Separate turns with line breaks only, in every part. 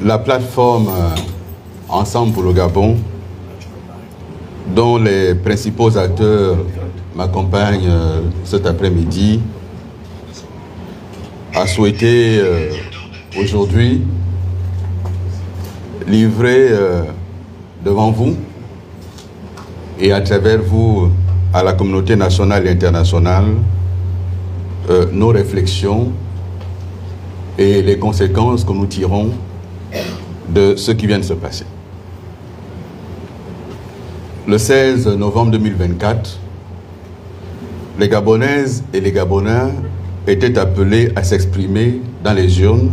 La plateforme Ensemble pour le Gabon, dont les principaux acteurs m'accompagnent cet après-midi, a souhaité aujourd'hui livrer devant vous et à travers vous à la communauté nationale et internationale nos réflexions et les conséquences que nous tirons de ce qui vient de se passer. Le 16 novembre 2024, les Gabonaises et les Gabonais étaient appelés à s'exprimer dans les urnes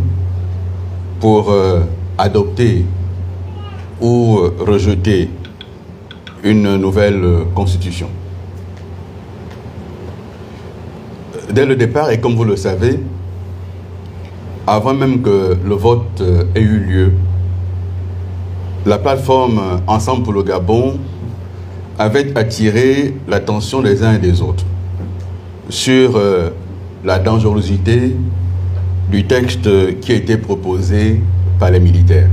pour adopter ou rejeter une nouvelle constitution. Dès le départ, et comme vous le savez, avant même que le vote ait eu lieu, la plateforme Ensemble pour le Gabon avait attiré l'attention des uns et des autres sur la dangerosité du texte qui a été proposé par les militaires.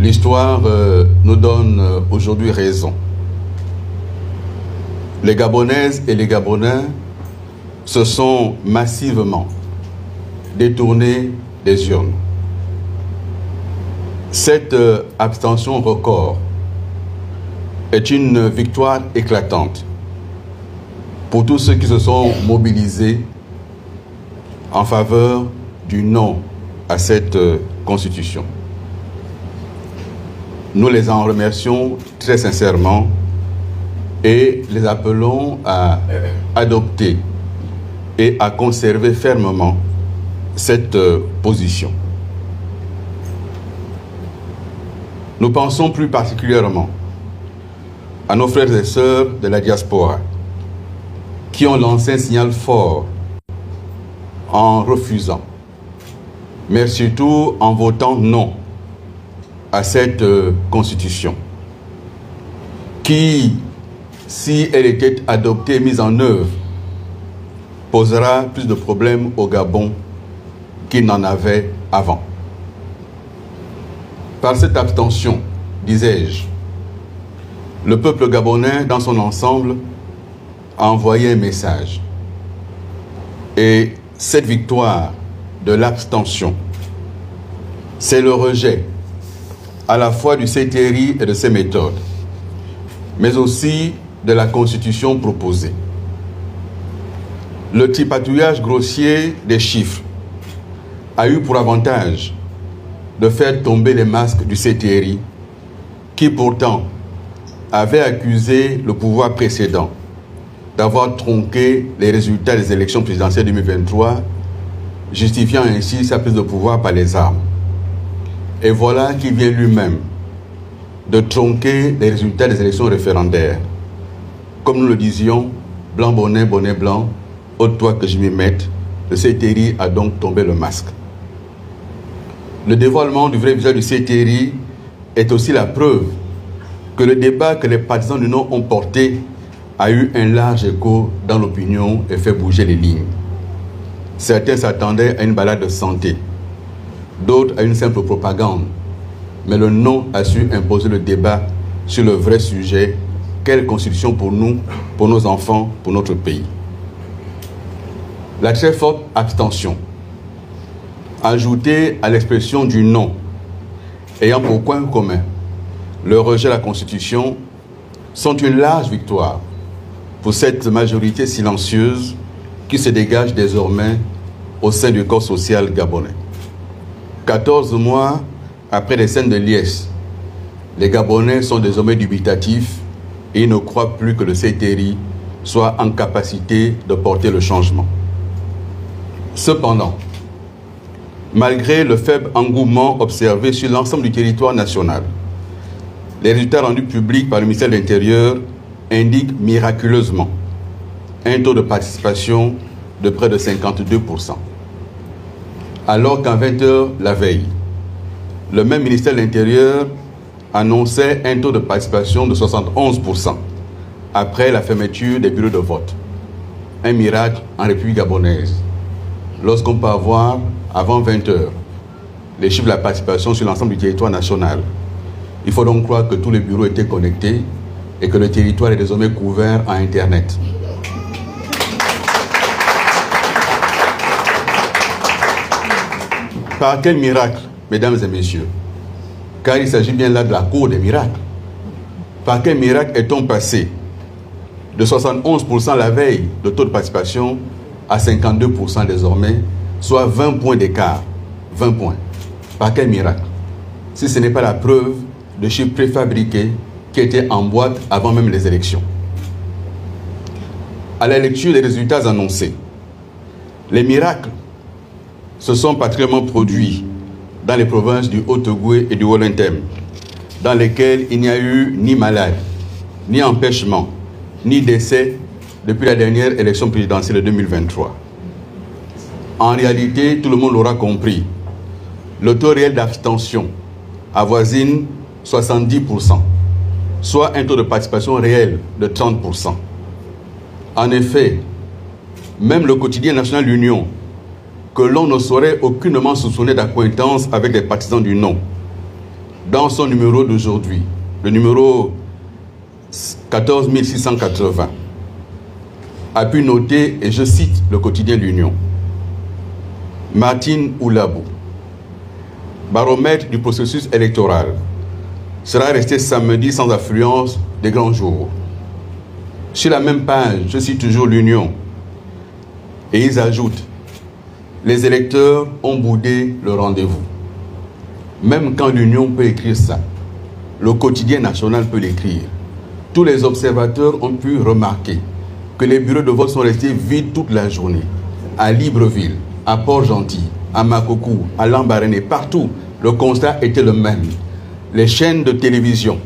L'histoire nous donne aujourd'hui raison. Les Gabonaises et les Gabonais se sont massivement détournés des urnes. Cette abstention record est une victoire éclatante pour tous ceux qui se sont mobilisés en faveur du non à cette constitution. Nous les en remercions très sincèrement et les appelons à adopter et à conserver fermement cette position. Nous pensons plus particulièrement à nos frères et sœurs de la diaspora qui ont lancé un signal fort en refusant, mais surtout en votant non à cette constitution qui, si elle était adoptée et mise en œuvre, posera plus de problèmes au Gabon qu'il n'en avait avant. Par cette abstention, disais-je, le peuple gabonais dans son ensemble a envoyé un message. Et cette victoire de l'abstention, c'est le rejet à la fois du CTRI et de ses méthodes, mais aussi de la constitution proposée. Le tripatouillage grossier des chiffres a eu pour avantage de faire tomber les masques du CTRI, qui pourtant avait accusé le pouvoir précédent d'avoir tronqué les résultats des élections présidentielles 2023, justifiant ainsi sa prise de pouvoir par les armes. Et voilà qu'il vient lui-même de tronquer les résultats des élections référendaires. Comme nous le disions, blanc bonnet, bonnet blanc, ôte-toi que je m'y mette, le CTRI a donc tombé le masque. Le dévoilement du vrai visage du CTRI est aussi la preuve que le débat que les partisans du non ont porté a eu un large écho dans l'opinion et fait bouger les lignes. Certains s'attendaient à une balade de santé, d'autres à une simple propagande, mais le non a su imposer le débat sur le vrai sujet: quelle constitution pour nous, pour nos enfants, pour notre pays. La très forte abstention, ajoutée à l'expression du non, ayant pour point commun le rejet de la Constitution, sont une large victoire pour cette majorité silencieuse qui se dégage désormais au sein du corps social gabonais. 14 mois après les scènes de liesse, les Gabonais sont désormais dubitatifs et ne croient plus que le CTRI soit en capacité de porter le changement. Cependant, malgré le faible engouement observé sur l'ensemble du territoire national, les résultats rendus publics par le ministère de l'Intérieur indiquent miraculeusement un taux de participation de près de 52%. Alors qu'en 20 h la veille, le même ministère de l'Intérieur annonçait un taux de participation de 71% après la fermeture des bureaux de vote. Un miracle en République gabonaise, lorsqu'on peut avoir avant 20 h, les chiffres de la participation sur l'ensemble du territoire national. Il faut donc croire que tous les bureaux étaient connectés et que le territoire est désormais couvert en Internet. Par quel miracle, mesdames et messieurs? Car il s'agit bien là de la cour des miracles. Par quel miracle est-on passé de 71% la veille de taux de participation à 52% désormais, soit 20 points d'écart? 20 points. Par quel miracle? Si ce n'est pas la preuve de chiffres préfabriqués qui étaient en boîte avant même les élections. À la lecture des résultats annoncés, les miracles se sont particulièrement produits dans les provinces du Haut-Ogooué et du Haut-Lentem, dans lesquelles il n'y a eu ni malade, ni empêchement, ni décès depuis la dernière élection présidentielle de 2023. En réalité, tout le monde l'aura compris, le taux réel d'abstention avoisine 70%, soit un taux de participation réel de 30%. En effet, même le quotidien national L'Union, que l'on ne saurait aucunement soupçonner d'acquaintance avec des partisans du non, dans son numéro d'aujourd'hui, le numéro 14680, a pu noter, et je cite le quotidien L'Union, Martine Oulabou, baromètre du processus électoral, sera resté samedi sans affluence des grands jours. Sur la même page, je cite toujours L'Union, et ils ajoutent: les électeurs ont boudé le rendez-vous. Même quand l'Union peut écrire ça, le quotidien national peut l'écrire. Tous les observateurs ont pu remarquer que les bureaux de vote sont restés vides toute la journée. À Libreville, à Port-Gentil, à Makoko, à Lambaréné, partout, le constat était le même. Les chaînes de télévision,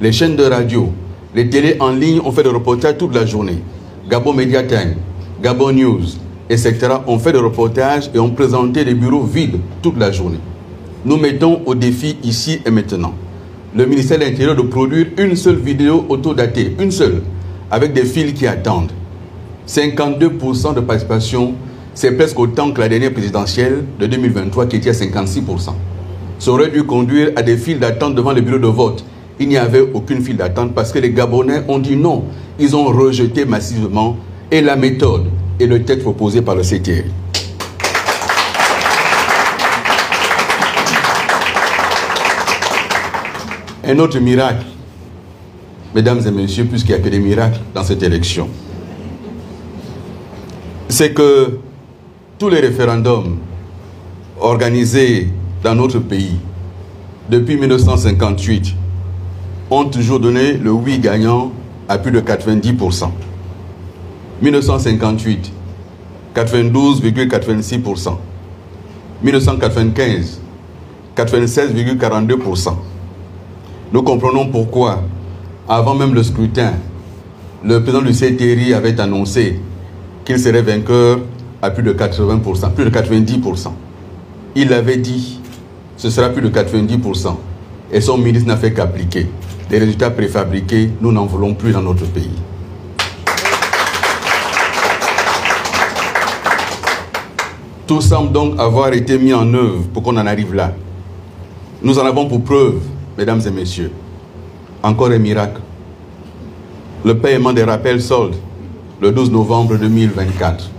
les chaînes de radio, les télés en ligne ont fait des reportages toute la journée. Gabon Media Time, Gabon News, etc. ont fait des reportages et ont présenté des bureaux vides toute la journée. Nous mettons au défi ici et maintenant le ministère de l'Intérieur de produire une seule vidéo autodatée, une seule, avec des files qui attendent. 52% de participation, c'est presque autant que la dernière présidentielle de 2023 qui était à 56%. Ça aurait dû conduire à des files d'attente devant les bureaux de vote. Il n'y avait aucune file d'attente parce que les Gabonais ont dit non. Ils ont rejeté massivement et la méthode et le texte proposé par le CTI. Un autre miracle, mesdames et messieurs, puisqu'il n'y a que des miracles dans cette élection, c'est que tous les référendums organisés dans notre pays depuis 1958 ont toujours donné le oui gagnant à plus de 90%. 1958, 92,86%. 1995, 96,42%. Nous comprenons pourquoi, avant même le scrutin, le président du CTRI avait annoncé qu'il serait vainqueur à plus de 80%, plus de 90%. Il avait dit, ce sera plus de 90%. Et son ministre n'a fait qu'appliquer. Les résultats préfabriqués, nous n'en voulons plus dans notre pays. Tout semble donc avoir été mis en œuvre pour qu'on en arrive là. Nous en avons pour preuve, mesdames et messieurs, encore un miracle. Le paiement des rappels soldes le 12 novembre 2024.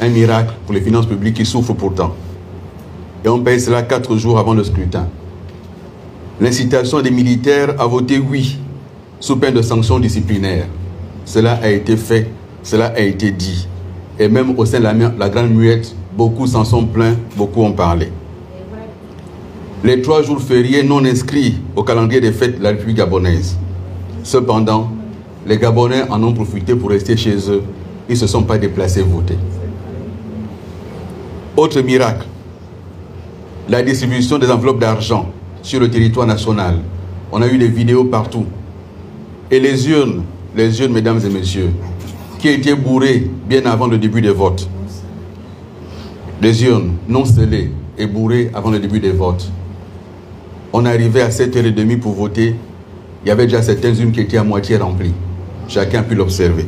Un miracle pour les finances publiques qui souffrent pourtant. Et on paye cela 4 jours avant le scrutin. L'incitation des militaires à voter oui, sous peine de sanctions disciplinaires. Cela a été fait, cela a été dit. Et même au sein de la Grande Muette, beaucoup s'en sont plaints, beaucoup ont parlé. Les 3 jours fériés non inscrits au calendrier des fêtes de la République gabonaise. Cependant, les Gabonais en ont profité pour rester chez eux. Ils ne se sont pas déplacés voter. Autre miracle, la distribution des enveloppes d'argent sur le territoire national. On a eu des vidéos partout. Et les urnes, mesdames et messieurs, qui étaient bourrées bien avant le début des votes. Les urnes non scellées et bourrées avant le début des votes. On arrivait à 7h30 pour voter. Il y avait déjà certaines urnes qui étaient à moitié remplies. Chacun a pu l'observer.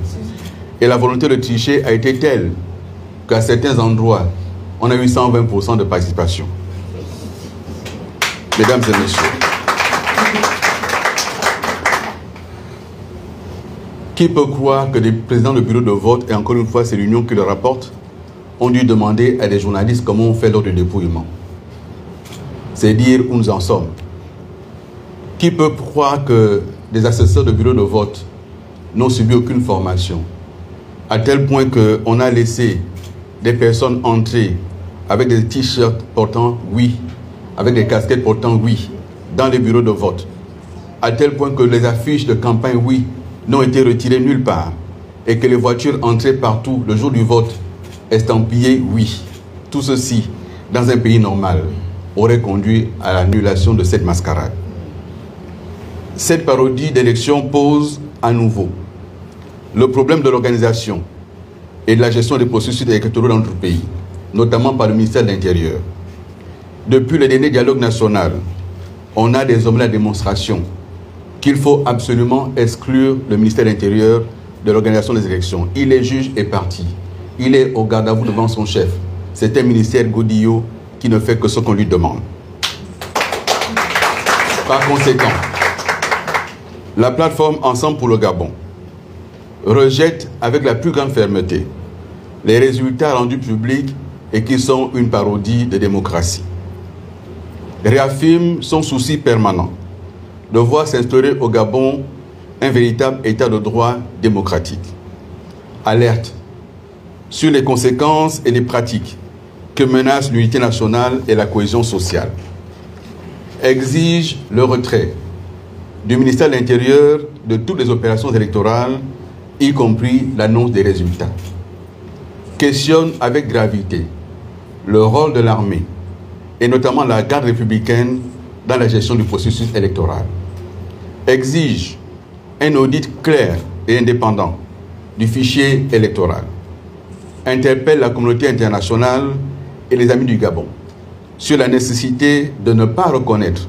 Et la volonté de tricher a été telle qu'à certains endroits, on a eu 120% de participation. Mesdames et messieurs, qui peut croire que les présidents de bureau de vote, et encore une fois c'est l'Union qui le rapporte, ont dû demander à des journalistes comment on fait lors du dépouillement? C'est dire où nous en sommes. Qui peut croire que des assesseurs de bureau de vote n'ont subi aucune formation, à tel point qu'on a laissé des personnes entrer avec des t-shirts portant oui, avec des casquettes portant oui, dans les bureaux de vote, à tel point que les affiches de campagne oui n'ont été retirées nulle part, et que les voitures entraient partout le jour du vote estampillées oui. Tout ceci, dans un pays normal, aurait conduit à l'annulation de cette mascarade. Cette parodie d'élection pose à nouveau le problème de l'organisation et de la gestion des processus électoraux dans notre pays, notamment par le ministère de l'Intérieur. Depuis le dernier dialogue national, on a désormais la démonstration qu'il faut absolument exclure le ministère de l'Intérieur de l'organisation des élections. Il est juge et parti. Il est au garde à vous devant son chef. C'est un ministère godillot qui ne fait que ce qu'on lui demande. Par conséquent, la plateforme Ensemble pour le Gabon rejette avec la plus grande fermeté les résultats rendus publics et qui sont une parodie de démocratie. Réaffirme son souci permanent de voir s'instaurer au Gabon un véritable état de droit démocratique. Alerte sur les conséquences et les pratiques que menacent l'unité nationale et la cohésion sociale. Exige le retrait du ministère de l'Intérieur de toutes les opérations électorales, y compris l'annonce des résultats. Questionne avec gravité le rôle de l'armée, et notamment la garde républicaine, dans la gestion du processus électoral. Exige un audit clair et indépendant du fichier électoral. Interpelle la communauté internationale et les amis du Gabon sur la nécessité de ne pas reconnaître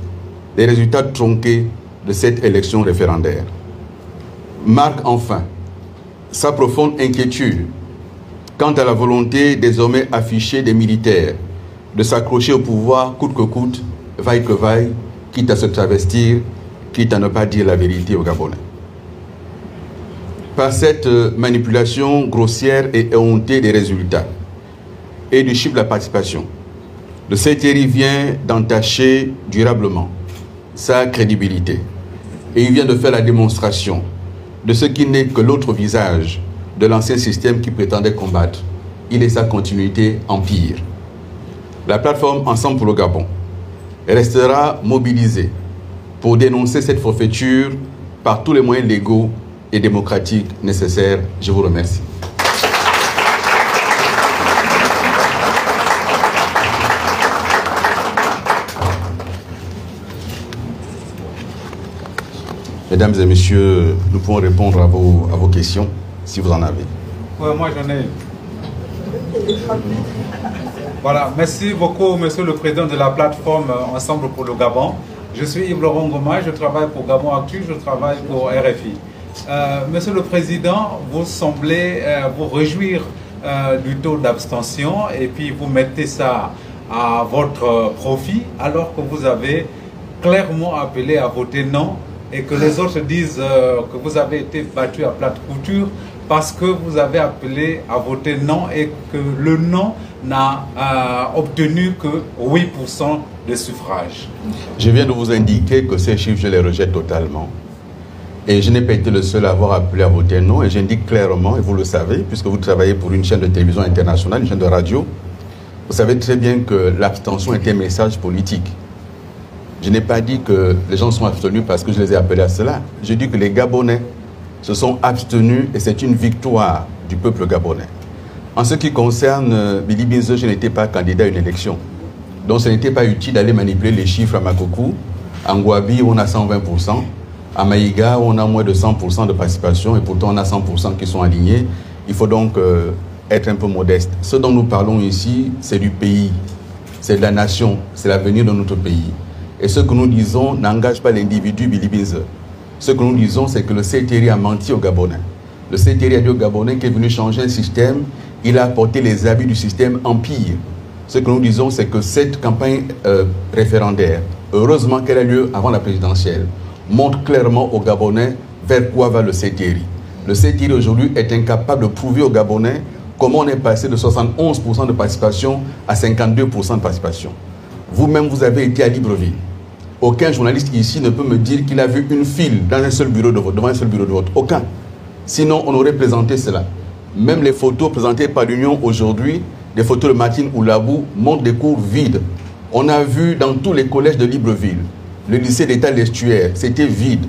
les résultats tronqués de cette élection référendaire. Marque enfin sa profonde inquiétude quant à la volonté désormais affichée des militaires de s'accrocher au pouvoir coûte que coûte, vaille que vaille, quitte à se travestir, quitte à ne pas dire la vérité aux Gabonais. Par cette manipulation grossière et éhontée des résultats et du chiffre de la participation, le CTRI vient d'entacher durablement sa crédibilité. Et il vient de faire la démonstration de ce qui n'est que l'autre visage de l'ancien système qui prétendait combattre. Il et sa continuité empire. La plateforme Ensemble pour le Gabon restera mobilisée pour dénoncer cette forfaiture par tous les moyens légaux et démocratiques nécessaires. Je vous remercie. Mesdames et messieurs, nous pouvons répondre à vos questions, si vous en avez.
Oui, moi j'en ai. Voilà, merci beaucoup, monsieur le président de la plateforme Ensemble pour le Gabon. Je suis Yves Laurent Goma, je travaille pour Gabon Actu, je travaille pour RFI. Monsieur le président, vous semblez vous réjouir du taux d'abstention et puis vous mettez ça à votre profit alors que vous avez clairement appelé à voter non et que les autres disent que vous avez été battu à plate couture parce que vous avez appelé à voter non et que le non n'a obtenu que 8% de suffrages.
Je viens de vous indiquer que ces chiffres, je les rejette totalement. Et je n'ai pas été le seul à avoir appelé à voter non. Et j'indique clairement, et vous le savez, puisque vous travaillez pour une chaîne de télévision internationale, une chaîne de radio, vous savez très bien que l'abstention est un message politique. Je n'ai pas dit que les gens sont abstenus parce que je les ai appelés à cela. Je dis que les Gabonais se sont abstenus et c'est une victoire du peuple gabonais. En ce qui concerne Billy Binze, je n'étais pas candidat à une élection. Donc ce n'était pas utile d'aller manipuler les chiffres à Makokou. À Ngouabi, on a 120%. À Maïga, on a moins de 100% de participation et pourtant on a 100% qui sont alignés. Il faut donc être un peu modeste. Ce dont nous parlons ici, c'est du pays, c'est de la nation, c'est l'avenir de notre pays. Et ce que nous disons n'engage pas l'individu Billy Binze. Ce que nous disons, c'est que le CTRI a menti aux Gabonais. Le CTRI a dit aux Gabonais qu'il est venu changer un système, il a apporté les habits du système empire. Ce que nous disons, c'est que cette campagne référendaire, heureusement qu'elle a lieu avant la présidentielle, montre clairement aux Gabonais vers quoi va le CTRI. Le CTRI aujourd'hui est incapable de prouver aux Gabonais comment on est passé de 71% de participation à 52% de participation. Vous-même, vous avez été à Libreville. Aucun journaliste ici ne peut me dire qu'il a vu une file dans un seul bureau de vote, devant un seul bureau de vote. Aucun. Sinon, on aurait présenté cela. Même les photos présentées par l'Union aujourd'hui, des photos de Martine Oulabou, montrent des cours vides. On a vu dans tous les collèges de Libreville, le lycée d'État l'Estuaire, c'était vide.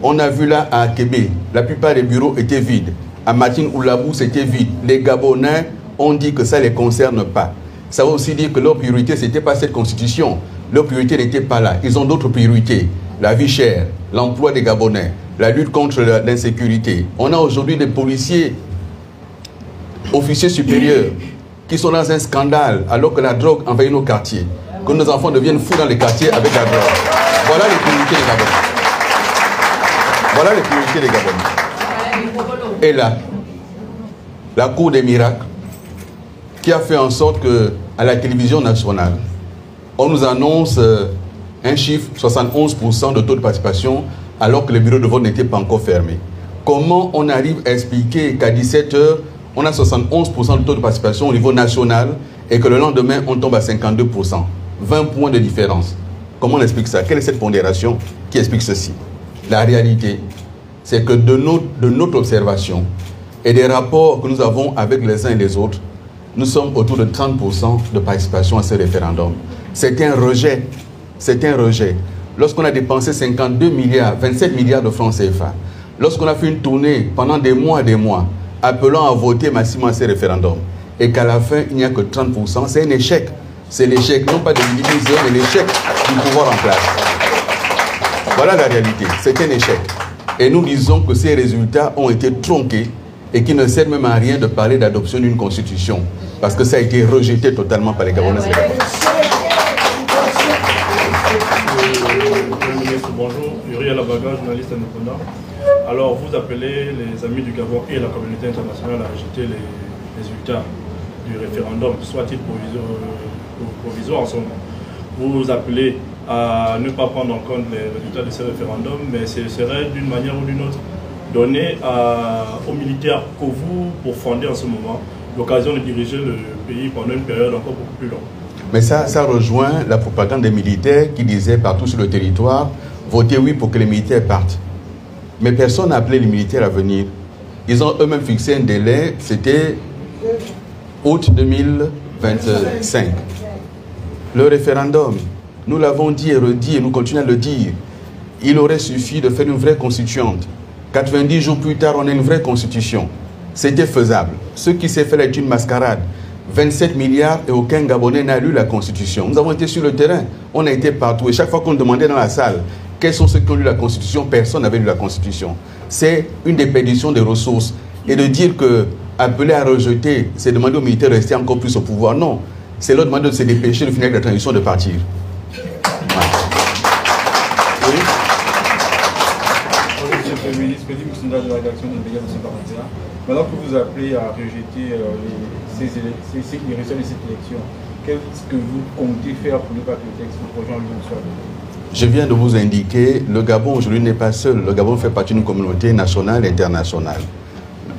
On a vu là à Québec, la plupart des bureaux étaient vides. À Martine Oulabou, c'était vide. Les Gabonais ont dit que ça ne les concerne pas. Ça veut aussi dire que leur priorité, ce n'était pas cette constitution. Leur priorité n'était pas là. Ils ont d'autres priorités. La vie chère, l'emploi des Gabonais, la lutte contre l'insécurité. On a aujourd'hui des policiers, officiers supérieurs, qui sont dans un scandale alors que la drogue envahit nos quartiers. Que nos enfants deviennent fous dans les quartiers avec la drogue. Voilà les priorités des Gabonais. Voilà les priorités des Gabonais. Et là, la Cour des miracles, qui a fait en sorte qu'à la télévision nationale, on nous annonce un chiffre, 71% de taux de participation, alors que les bureaux de vote n'étaient pas encore fermés. Comment on arrive à expliquer qu'à 17 h, on a 71% de taux de participation au niveau national et que le lendemain, on tombe à 52%. 20 points de différence. Comment on explique ça? Quelle est cette pondération qui explique ceci? La réalité, c'est que de notre observation et des rapports que nous avons avec les uns et les autres, nous sommes autour de 30% de participation à ce référendum. C'est un rejet. C'est un rejet. Lorsqu'on a dépensé 52 milliards, 27 milliards de francs CFA, lorsqu'on a fait une tournée pendant des mois, appelant à voter massivement à ces référendums, et qu'à la fin, il n'y a que 30%, c'est un échec. C'est l'échec, non pas de l'unité, mais l'échec du pouvoir en place. Voilà la réalité. C'est un échec. Et nous disons que ces résultats ont été tronqués et qui ne servent même à rien de parler d'adoption d'une constitution. Parce que ça a été rejeté totalement par les Gabonais.
Bonjour, Uriel Abaga, journaliste indépendant. Alors, vous appelez les amis du Gabon et la communauté internationale à rejeter les résultats du référendum, soit-il provisoire en ce moment. Vous appelez à ne pas prendre en compte les résultats de ce référendum, mais ce serait d'une manière ou d'une autre donné aux militaires que vous, pour fonder en ce moment, l'occasion de diriger le pays pendant une période encore beaucoup plus longue.
Mais ça rejoint la propagande des militaires qui disaient partout sur le territoire, votez oui pour que les militaires partent. Mais personne n'a appelé les militaires à venir. Ils ont eux-mêmes fixé un délai, c'était août 2025. Le référendum, nous l'avons dit et redit et nous continuons à le dire, il aurait suffi de faire une vraie constituante. 90 jours plus tard, on a une vraie constitution. C'était faisable. Ce qui s'est fait là est une mascarade. 27 milliards et aucun Gabonais n'a lu la Constitution. Nous avons été sur le terrain, on a été partout. Et chaque fois qu'on demandait dans la salle quels sont ceux qui ont lu la Constitution, personne n'avait lu la Constitution. C'est une déperdition des ressources. Et de dire que appeler à rejeter, c'est demander aux militaires de rester encore plus au pouvoir. Non, c'est leur demander de se dépêcher de finir avec la transition, de partir. Oui.
Monsieur le Premier ministre, Félix Moussonda de la rédaction de Média de maintenant que vous appelez à rejeter les résultats de cette élection, qu'est-ce que vous comptez faire pour ne pas que le texte du projet en lui soit adopté?
Je viens de vous indiquer, le Gabon aujourd'hui n'est pas seul. Le Gabon fait partie d'une communauté nationale et internationale.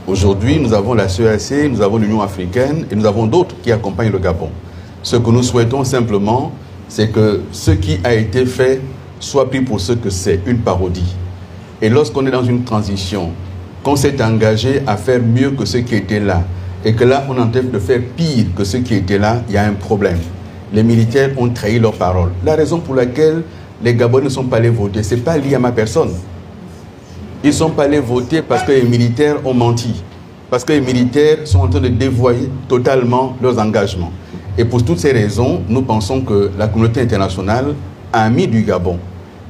Aujourd'hui, nous avons la CEAC, nous avons l'Union africaine et nous avons d'autres qui accompagnent le Gabon. Ce que nous souhaitons simplement, c'est que ce qui a été fait soit pris pour ce que c'est, une parodie. Et lorsqu'on est dans une transition, qu'on s'est engagé à faire mieux que ce qui était là, et que là, on est en train de faire pire que ce qui était là, il y a un problème. Les militaires ont trahi leurs paroles. La raison pour laquelle les Gabonais ne sont pas allés voter, ce n'est pas lié à ma personne. Ils ne sont pas allés voter parce que les militaires ont menti. Parce que les militaires sont en train de dévoyer totalement leurs engagements. Et pour toutes ces raisons, nous pensons que la communauté internationale, amie du Gabon,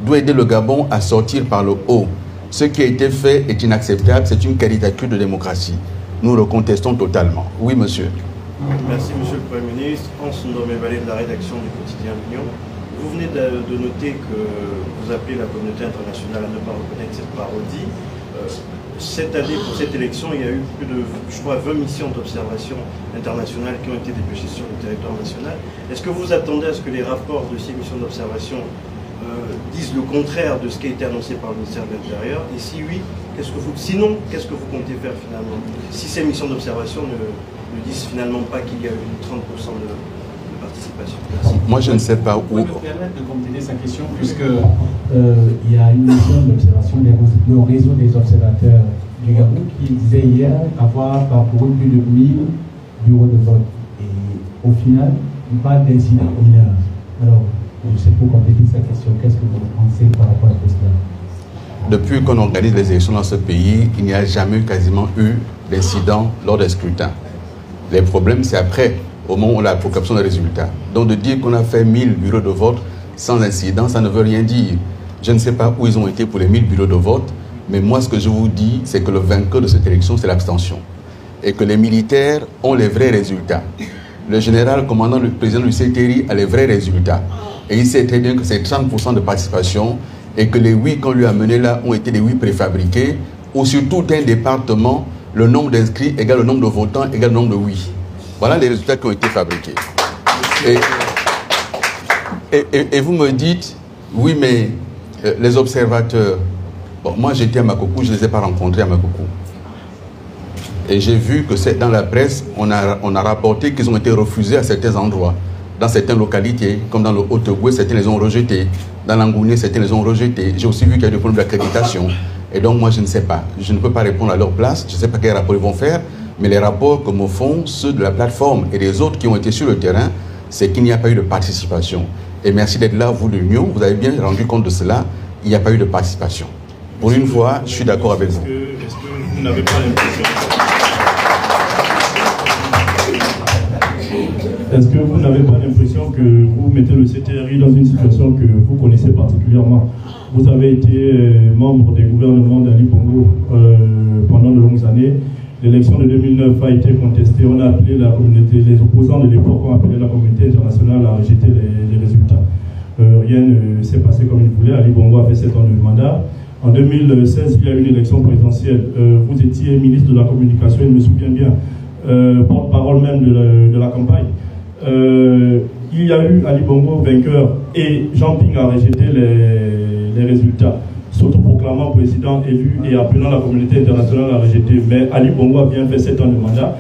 doit aider le Gabon à sortir par le haut. Ce qui a été fait est inacceptable, c'est une caricature de démocratie. Nous le contestons totalement. Oui, monsieur.
Merci, monsieur le Premier ministre. Hans Ndomé-Valé de la rédaction du quotidien L'Union. Vous venez de noter que vous appelez la communauté internationale à ne pas reconnaître cette parodie. Cette année, pour cette élection, il y a eu plus de, je crois, 20 missions d'observation internationales qui ont été dépêchées sur le territoire national. Est-ce que vous attendez à ce que les rapports de ces missions d'observation disent le contraire de ce qui a été annoncé par le ministère de l'Intérieur? Et si oui, sinon, qu'est-ce que vous comptez faire finalement? Si ces missions d'observation ne disent finalement pas qu'il y a eu 30% de participation. Merci.
Moi, je ne sais pas où.
Vous me permettre de compléter sa question, puisque il y a une mission d'observation, le réseau des observateurs du Gabon, qui disait hier avoir parcouru plus de 1000 bureaux de vote. Et au final, il parle d'incidents mineurs. Alors, je sais pour compléter sa question, qu'est-ce que vous pensez par rapport à cela?
Depuis qu'on organise les élections dans ce pays, il n'y a jamais quasiment eu d'incident lors des scrutins. Les problèmes, c'est après, au moment où la proclamation des résultats. Donc de dire qu'on a fait 1000 bureaux de vote sans incident, ça ne veut rien dire. Je ne sais pas où ils ont été pour les 1000 bureaux de vote, mais moi ce que je vous dis, c'est que le vainqueur de cette élection, c'est l'abstention. Et que les militaires ont les vrais résultats. Le général commandant, le président du CTRI a les vrais résultats. Et il sait très bien que c'est 30% de participation et que les 8 qu'on lui a menés là ont été des 8 préfabriqués, où sur tout un département, le nombre d'inscrits égale le nombre de votants égale le nombre de 8. Voilà les résultats qui ont été fabriqués. Et vous me dites, oui, mais les observateurs, bon, moi j'étais à Makoko, je ne les ai pas rencontrés à Makoko. Et j'ai vu que c'est dans la presse, on a rapporté qu'ils ont été refusés à certains endroits. Dans certaines localités, comme dans le Haut-Ogooué, certains les ont rejetés. Dans l'Angouné, certains les ont rejetés. J'ai aussi vu qu'il y a des problèmes d'accréditation. Et donc, moi, je ne sais pas. Je ne peux pas répondre à leur place. Je ne sais pas quels rapports ils vont faire. Mais les rapports que me font ceux de la plateforme et les autres qui ont été sur le terrain, c'est qu'il n'y a pas eu de participation. Et merci d'être là, vous, l'Union. Vous avez bien rendu compte de cela. Il n'y a pas eu de participation. Pour une fois, je suis d'accord avec vous.
Est-ce que vous n'avez pas l'impression... Est-ce que vous n'avez pas l'impression que vous mettez le CTRI dans une situation que vous connaissez particulièrement? Vous avez été membre des gouvernements d'Ali Bongo pendant de longues années. L'élection de 2009 a été contestée. On a appelé la communauté, les opposants de l'époque ont appelé la communauté internationale à rejeter les résultats. Rien ne s'est passé comme il voulait. Ali Bongo a fait 7 ans de mandat. En 2016, il y a eu une élection présidentielle. Vous étiez ministre de la Communication, je me souviens bien, porte-parole même de la campagne. Il y a eu Ali Bongo vainqueur et Jean Ping a rejeté les résultats, s'autoproclamant président élu et appelant la communauté internationale à rejeter. Mais Ali Bongo a bien fait 7 ans de mandat.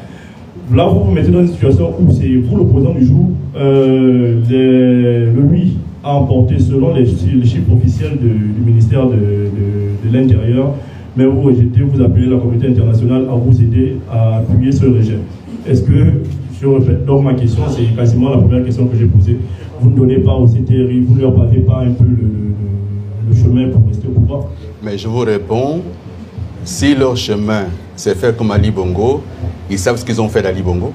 Là, vous vous mettez dans une situation où c'est vous l'opposant du jour. Le lui a emporté, selon les chiffres officiels du ministère de l'Intérieur, mais vous rejetez, vous appelez la communauté internationale à vous aider à appuyer ce rejet. Est-ce que, je répète donc ma question, c'est quasiment la première question que j'ai posée, vous ne donnez pas aux CTRI, vous ne leur pavez pas un peu le chemin pour rester au pouvoir?
Mais je vous réponds, si leur chemin c'est faire comme Ali Bongo, ils savent ce qu'ils ont fait d'Ali Bongo.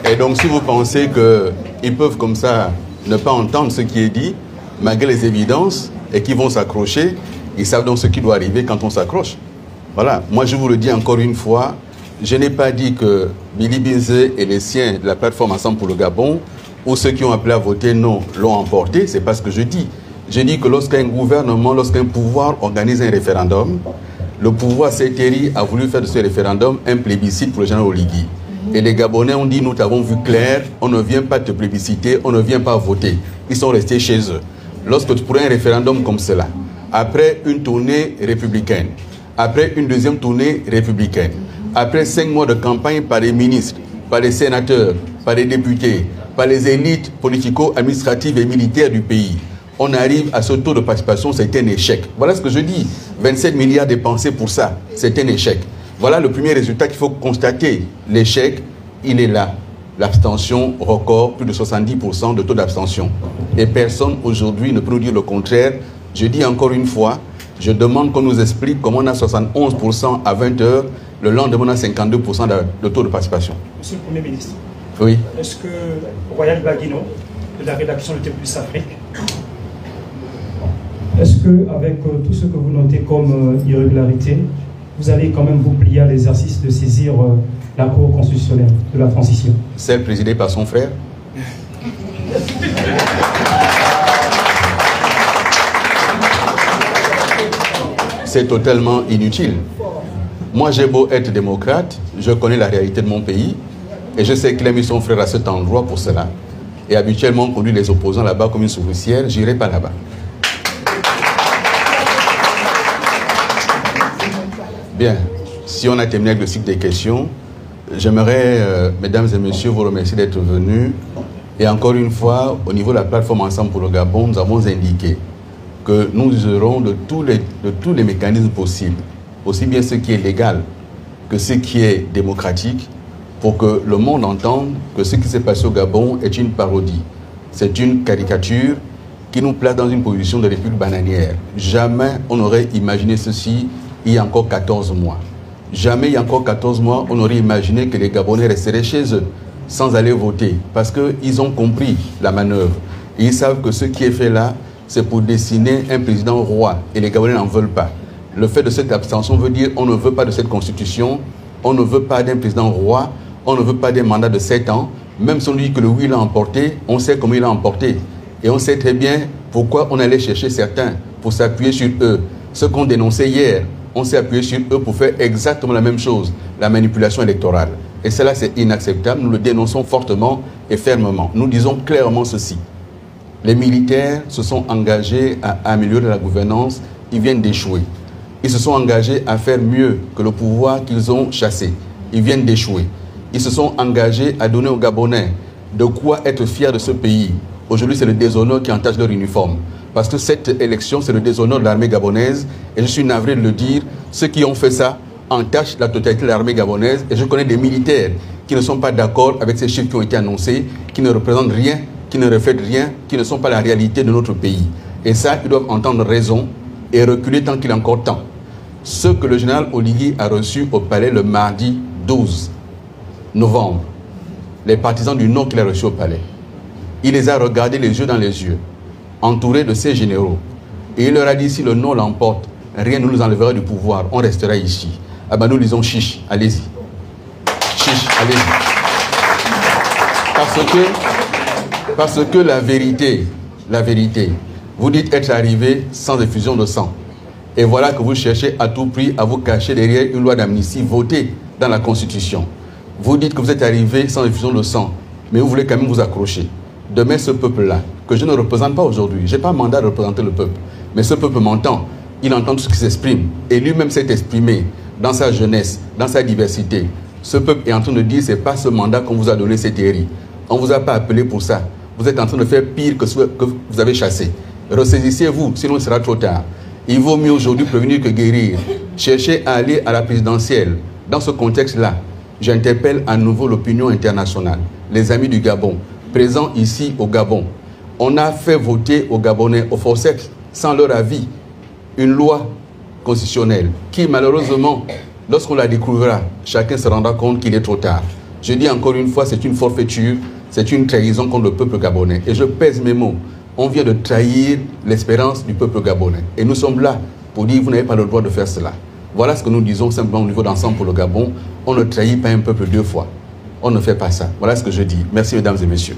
Et donc si vous pensez qu'ils peuvent comme ça ne pas entendre ce qui est dit, malgré les évidences, et qu'ils vont s'accrocher, ils savent donc ce qui doit arriver quand on s'accroche. Voilà, moi je vous le dis encore une fois, je n'ai pas dit que Billy Binze et les siens de la plateforme Ensemble pour le Gabon, ou ceux qui ont appelé à voter non, l'ont emporté, c'est pas ce que je dis. Je dis que lorsqu'un gouvernement, lorsqu'un pouvoir organise un référendum, le pouvoir CTRI a voulu faire de ce référendum un plébiscite pour le général Oligui. Et les Gabonais ont dit, nous t'avons vu clair, on ne vient pas te plébisciter, on ne vient pas voter. Ils sont restés chez eux. Lorsque tu prends un référendum comme cela, après une tournée républicaine, après une deuxième tournée républicaine, après 5 mois de campagne par les ministres, par les sénateurs, par les députés, par les élites politico-administratives et militaires du pays, on arrive à ce taux de participation, c'est un échec. Voilà ce que je dis. 27 milliards dépensés pour ça, c'est un échec. Voilà le premier résultat qu'il faut constater. L'échec, il est là. L'abstention record, plus de 70% de taux d'abstention. Et personne aujourd'hui ne peut nous dire le contraire. Je dis encore une fois, je demande qu'on nous explique comment on a 71% à 20h, le lendemain on a 52% de taux de participation.
Monsieur le Premier ministre,
oui.
Est-ce que Royal Baguino, de la rédaction de T+ Afrique, est-ce qu'avec tout ce que vous notez comme irrégularité, vous allez quand même vous plier à l'exercice de saisir la Cour constitutionnelle de la transition?
Celle présidée par son frère. c'est totalement inutile. Moi, j'ai beau être démocrate, je connais la réalité de mon pays et je sais qu'il a mis son frère à cet endroit pour cela. Et habituellement, on conduit les opposants là-bas comme une souricière, j'irai pas là-bas. Bien, si on a terminé avec le cycle des questions, j'aimerais, mesdames et messieurs, vous remercier d'être venus. Et encore une fois, au niveau de la plateforme Ensemble pour le Gabon, nous avons indiqué que nous userons de tous les mécanismes possibles, aussi bien ce qui est légal que ce qui est démocratique, pour que le monde entende que ce qui s'est passé au Gabon est une parodie. C'est une caricature qui nous place dans une position de république bananière. Jamais on n'aurait imaginé ceci il y a encore 14 mois. Jamais il y a encore 14 mois, on aurait imaginé que les Gabonais resteraient chez eux sans aller voter, parce qu'ils ont compris la manœuvre. Et ils savent que ce qui est fait là, c'est pour dessiner un président roi, et les Gabonais n'en veulent pas. Le fait de cette abstention veut dire on ne veut pas de cette constitution, on ne veut pas d'un président roi, on ne veut pas des mandats de 7 ans. Même si on dit que le oui l'a emporté, on sait comment il l'a emporté. Et on sait très bien pourquoi on allait chercher certains pour s'appuyer sur eux. Ce qu'on dénonçait hier, on s'est appuyé sur eux pour faire exactement la même chose, la manipulation électorale. Et cela, c'est inacceptable. Nous le dénonçons fortement et fermement. Nous disons clairement ceci. Les militaires se sont engagés à améliorer la gouvernance. Ils viennent d'échouer. Ils se sont engagés à faire mieux que le pouvoir qu'ils ont chassé. Ils viennent d'échouer. Ils se sont engagés à donner aux Gabonais de quoi être fiers de ce pays. Aujourd'hui, c'est le déshonneur qui entache leur uniforme. Parce que cette élection, c'est le déshonneur de l'armée gabonaise. Et je suis navré de le dire, ceux qui ont fait ça entachent la totalité de l'armée gabonaise. Et je connais des militaires qui ne sont pas d'accord avec ces chiffres qui ont été annoncés, qui ne représentent rien, qui ne reflètent rien, qui ne sont pas la réalité de notre pays. Et ça, ils doivent entendre raison et reculer tant qu'il est encore temps. Ce que le général Oligui a reçu au palais le mardi 12 novembre, les partisans du non qu'il a reçus au palais, il les a regardés les yeux dans les yeux, entourés de ses généraux. Et il leur a dit, si le non l'emporte, rien ne nous enlèvera du pouvoir, on restera ici. Ah ben nous disons, chiche, allez-y. Chiche, allez-y. Parce que la vérité, vous dites être arrivé sans effusion de sang. Et voilà que vous cherchez à tout prix à vous cacher derrière une loi d'amnistie votée dans la Constitution. Vous dites que vous êtes arrivé sans effusion de sang, mais vous voulez quand même vous accrocher. Demain, ce peuple-là, que je ne représente pas aujourd'hui, je n'ai pas mandat de représenter le peuple, mais ce peuple m'entend, il entend tout ce qui s'exprime, et lui-même s'est exprimé dans sa jeunesse, dans sa diversité. Ce peuple est en train de dire, ce n'est pas ce mandat qu'on vous a donné, c'est Thierry. On ne vous a pas appelé pour ça. Vous êtes en train de faire pire que ce que vous avez chassé. Ressaisissez-vous, sinon il sera trop tard. Il vaut mieux aujourd'hui prévenir que guérir. Cherchez à aller à la présidentielle. Dans ce contexte-là, j'interpelle à nouveau l'opinion internationale, les amis du Gabon, présents ici au Gabon. On a fait voter aux Gabonais, au forceps, sans leur avis, une loi constitutionnelle qui, malheureusement, lorsqu'on la découvrira, chacun se rendra compte qu'il est trop tard. Je dis encore une fois, c'est une forfaiture, c'est une trahison contre le peuple gabonais. Et je pèse mes mots. On vient de trahir l'espérance du peuple gabonais. Et nous sommes là pour dire, vous n'avez pas le droit de faire cela. Voilà ce que nous disons simplement au niveau d'Ensemble pour le Gabon. On ne trahit pas un peuple deux fois. On ne fait pas ça. Voilà ce que je dis. Merci, mesdames et messieurs.